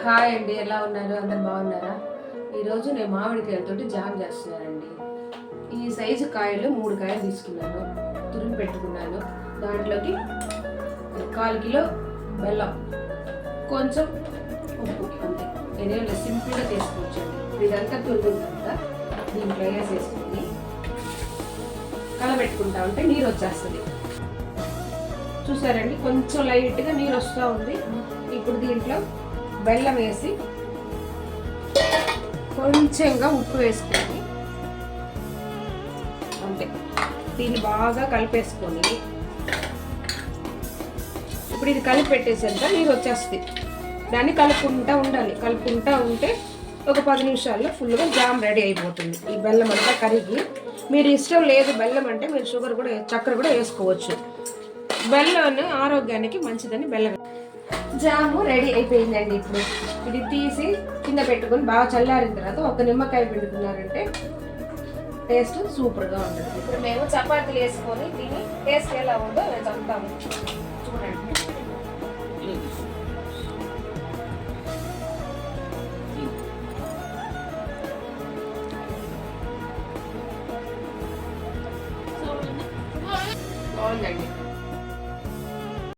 Hi అండి, ఎలా ఉన్నారు? అందరు బాగున్నారా? ఈరోజు నేను మామిడికాయలతోటి జామ్ చేస్తున్నానండి. ఈ సైజు కాయలు 3 కాయలు తీసుకున్నాను, తురిమి పెట్టుకున్నాను. దాంట్లోకి 1/4 కిలో బెల్లం, కొంచెం ఉప్పు, అంతే. నేనేమో సింపుల్గా చేసుకోవచ్చండి. ఇదంతా తురిమిందంతా దీంట్లో వేసేసుకుని కలబెట్టుకుంటా ఉంటే నీరు వచ్చేస్తుంది. చూసారండి, కొంచెం లైట్గా నీరు వస్తూ ఉంది. ఇప్పుడు దీంట్లో బెల్లం వేసి కొంచెంగా ఉప్పు వేసుకొని అంతే దీన్ని బాగా కలిపేసుకొని ఇప్పుడు ఇది కలిపి పెట్టేసరికి నీరు వచ్చేస్తుంది. దాన్ని కలుపుకుంటూ ఉండాలి. కలుపుకుంటూ ఉంటే ఒక 10 నిమిషాల్లో ఫుల్గా జామ్ రెడీ అయిపోతుంది. ఈ బెల్లం అంతా కరిగి, మీరు ఇష్టం లేదు బెల్లం అంటే మీరు చక్కెర కూడా వేసుకోవచ్చు. బెల్లం ఆరోగ్యానికి మంచిదని బెల్లం. జాము రెడీ అయిపోయిందండి. ఇప్పుడు ఇది తీసి కింద పెట్టుకొని బాగా చల్లారిన తర్వాత ఒక నిమ్మకాయ పిండుకున్నారంటే టేస్ట్ సూపర్గా ఉంటుంది. ఇప్పుడు మేము చపాతీలు వేసుకొని దీన్ని టేస్ట్ ఎలా ఉందో మేము చెప్తాము, చూడండి. బాగుందండి.